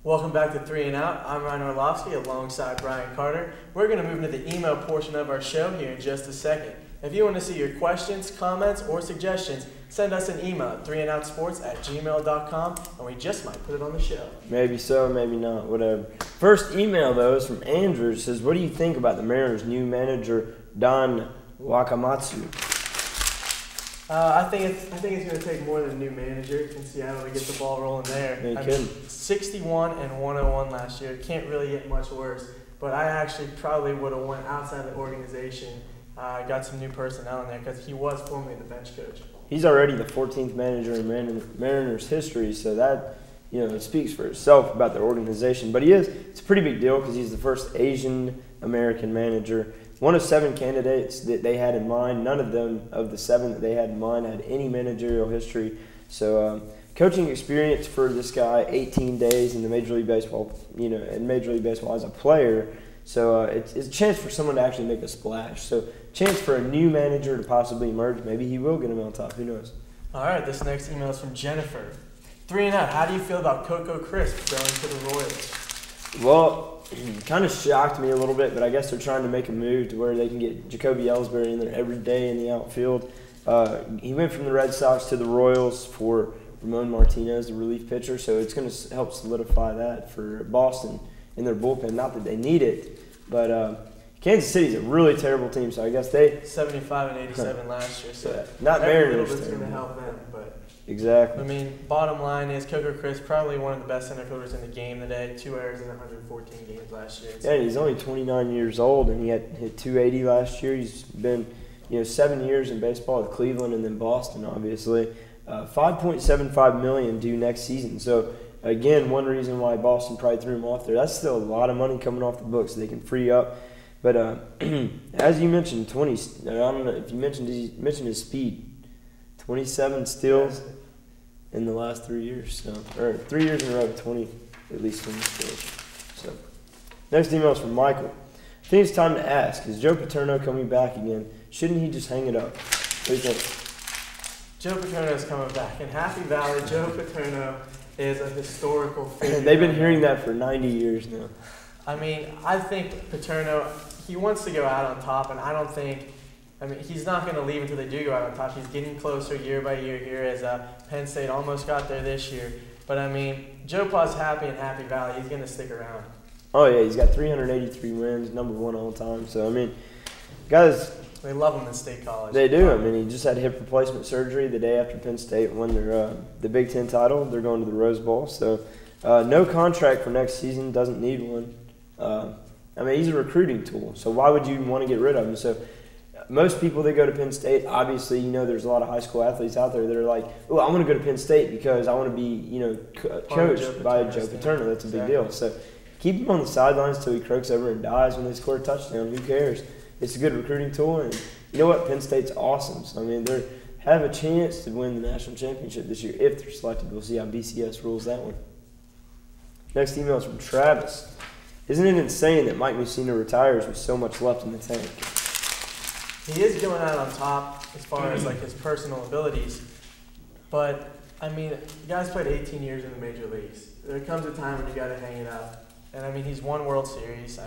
Welcome back to Three and Out. I'm Ryan Orlovsky alongside Brian Carter. We're going to move into the email portion of our show here in just a second. If you want to see your questions, comments, or suggestions, send us an email at 3andoutsports@gmail.com, and we just might put it on the show. Maybe so, maybe not, whatever. First email, though, is from Andrew. It says, what do you think about the Mariners' new manager, Don Wakamatsu? I think it's going to take more than a new manager in Seattle to get the ball rolling there. Yeah, I mean, 61 and 101 last year. Can't really get much worse. But I actually probably would have went outside the organization. Got some new personnel in there because he was formerly the bench coach. He's already the 14th manager in Mariners history, so that it speaks for itself about their organization. But it's a pretty big deal because he's the first Asian American manager. One of 7 candidates that they had in mind. None of them, of the 7 that they had in mind, had any managerial history. So coaching experience for this guy, 18 days in the Major League Baseball, in Major League Baseball as a player. So it's a chance for someone to actually make a splash. So chance for a new manager to possibly emerge. Maybe he will get him on top. Who knows? All right, this next email is from Jennifer. 3 and Out, how do you feel about Coco Crisp going to the Royals? Well, kind of shocked me a little bit, but I guess they're trying to make a move to where they can get Jacoby Ellsbury in there every day in the outfield. He went from the Red Sox to the Royals for Ramon Martinez, the relief pitcher, so it's going to help solidify that for Boston in their bullpen. Not that they need it, but Kansas City's a really terrible team, so I guess they 75 and 87 last year, so yeah, not every Mariners. little bit's going to help them, but. Exactly. I mean, bottom line is Coco Crisp probably one of the best center fielders in the game today. 2 errors in 114 games last year. Yeah, he's only 29 years old, and he hit 280 last year. He's been, 7 years in baseball with Cleveland and then Boston, obviously. $5.75 million due next season. So again, one reason why Boston probably threw him off there. That's still a lot of money coming off the books they can free up. But as you mentioned, I don't know if you mentioned his speed. 27 steals in the last 3 years, or 3 years in a row, 20 at least 20 steals. So, next email is from Michael. I think it's time to ask: is Joe Paterno coming back again? Shouldn't he just hang it up? What do you think? Joe Paterno is coming back. In Happy Valley, Joe Paterno is a historical figure. They've been hearing that for 90 years now. I mean, I think Paterno, he wants to go out on top, and he's not going to leave until they do go out on top. He's getting closer year by year here as Penn State almost got there this year. But, Joe Pa's happy in Happy Valley. He's going to stick around. Oh, yeah, he's got 383 wins, #1 all time. So, guys. They love him in State College. They do. He just had hip replacement surgery the day after Penn State won the Big Ten title. They're going to the Rose Bowl. So, no contract for next season. Doesn't need one. He's a recruiting tool. So, why would you want to get rid of him? So, most people that go to Penn State, obviously, there's a lot of high school athletes out there that are like, oh, I want to go to Penn State because I want to be, coached by Joe Paterno. That's a big deal. So keep him on the sidelines till he croaks over and dies when they score a touchdown. Who cares? It's a good recruiting tool. And you know what? Penn State's awesome. So, they have a chance to win the national championship this year if they're selected. We'll see how BCS rules that one. Next email is from Travis. Isn't it insane that Mike Mussina retires with so much left in the tank? He is going out on top as far as his personal abilities, but the guy's played 18 years in the major leagues. There comes a time when you got to hang it up, and he's won World Series.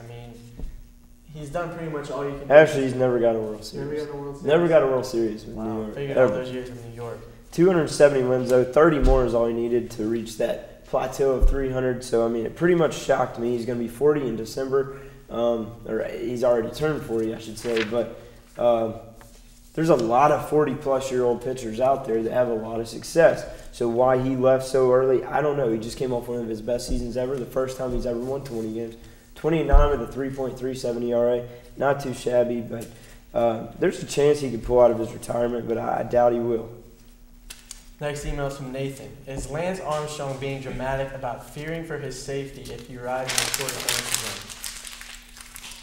He's done pretty much all you can. Actually, he's never got a World Series. Never got a World Series. Never got a World Series with Wow. New York. Figured out those years in New York. 270 wins though. 30 more is all he needed to reach that plateau of 300. So it pretty much shocked me. He's going to be 40 in December, or he's already turned 40, I should say, but. There's a lot of 40-plus-year-old pitchers out there that have a lot of success. So why he left so early, I don't know. He just came off one of his best seasons ever, the first time he's ever won 20 games. 29 with a 3.37 ERA. Not too shabby, but there's a chance he could pull out of his retirement, but I doubt he will. Next email is from Nathan. Is Lance Armstrong being dramatic about fearing for his safety if he rides in the Tour de France again?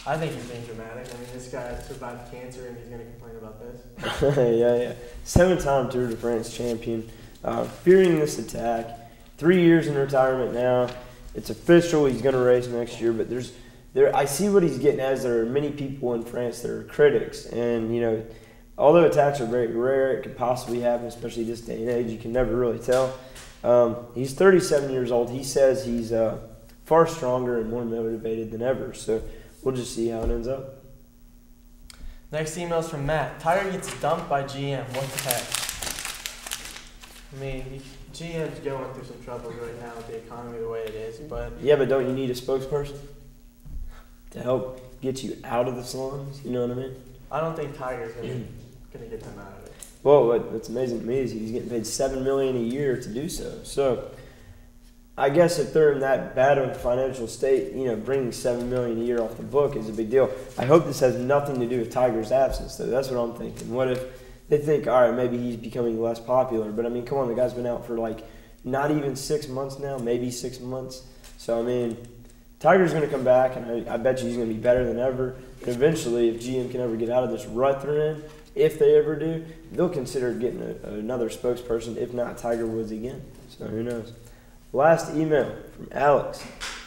I think he's being dramatic. This guy survived cancer, and he's going to complain about this. Yeah. 7-time Tour de France champion. Fearing this attack. 3 years in retirement now. It's official. He's going to race next year. But I see what he's getting as there are many people in France that are critics. And, although attacks are very rare, it could possibly happen, especially this day and age. You can never really tell. He's 37 years old. He says he's far stronger and more motivated than ever. So we'll just see how it ends up. Next email's from Matt. Tiger gets dumped by GM. What the heck? I mean, GM's going through some troubles right now with the economy the way it is, but Yeah, but don't you need a spokesperson to help get you out of the slums? You know what I mean? I don't think Tiger's gonna get them out of it. Well, what's amazing to me is he's getting paid $7 million a year to do so. So, I guess if they're in that bad of a financial state, bringing $7 million a year off the book is a big deal. I hope this has nothing to do with Tiger's absence, though. That's what I'm thinking. What if they think, all right, maybe he's becoming less popular? But I mean, come on, the guy's been out for like not even 6 months now, maybe 6 months. So I mean, Tiger's going to come back, and I bet you he's going to be better than ever. And eventually, if GM can ever get out of this rut they're in, if they ever do, they'll consider getting another spokesperson, if not Tiger Woods again. So who knows? Last email from Alex.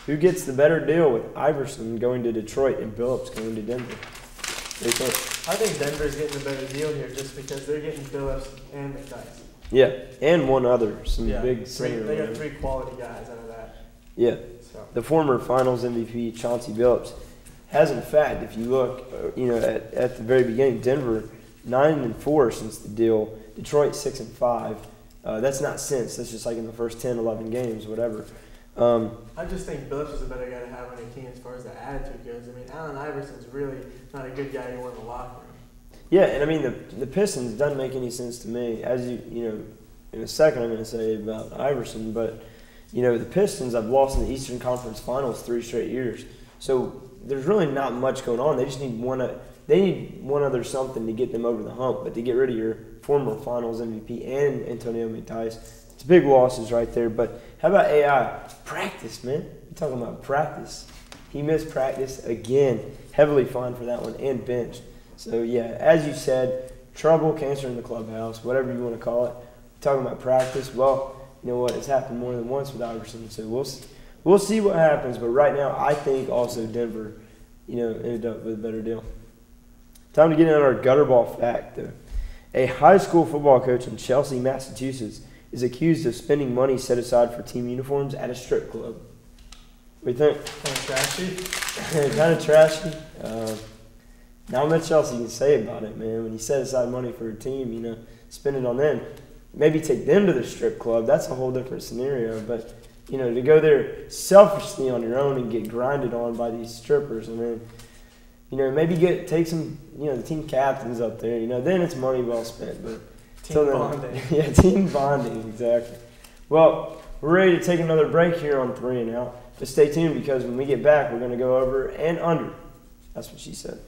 Who gets the better deal with Iverson going to Detroit and Billups going to Denver? What do you think? I think Denver's getting a better deal here just because they're getting Phillips and McDyess. Yeah, and one other, some big three, center. they got 3 quality guys out of that. Yeah, So the former Finals MVP Chauncey Billups has, in fact, if you look, at the very beginning, Denver 9-4 since the deal, Detroit 6-5. That's not since. That's just like in the first 10, 11 games, whatever. I just think Billups is a better guy to have on your team as far as the attitude goes. I mean, Allen Iverson's really not a good guy you want in the locker room. Yeah, and I mean the Pistons doesn't make any sense to me. As in a second I'm going to say about Iverson, but the Pistons have lost in the Eastern Conference Finals 3 straight years. So there's really not much going on. They just need one other something to get them over the hump. But to get rid of your former Finals MVP and Antonio McDyess, it's big losses right there. But how about AI? Practice, man. You're talking about practice. He missed practice again. Heavily fined for that one and benched. So, yeah, as you said, trouble, cancer in the clubhouse, whatever you want to call it. Talking about practice, well, you know what? It's happened more than once with Iverson. So we'll see what happens. But right now, I think also Denver, ended up with a better deal. Time to get into our gutterball fact, though. A high school football coach in Chelsea, Massachusetts, is accused of spending money set aside for team uniforms at a strip club. What do you think? Kind of trashy. Kind of trashy. Not much else you can say about it, man. When you set aside money for a team, spend it on them. Maybe take them to the strip club. That's a whole different scenario. But, to go there selfishly on your own and get grinded on by these strippers, I mean, maybe take some, the team captains up there. Then it's money well spent. But Team bonding. Yeah, team bonding, exactly. Well, we're ready to take another break here on 3 and Out. But stay tuned because when we get back, we're going to go over and under. That's what she said.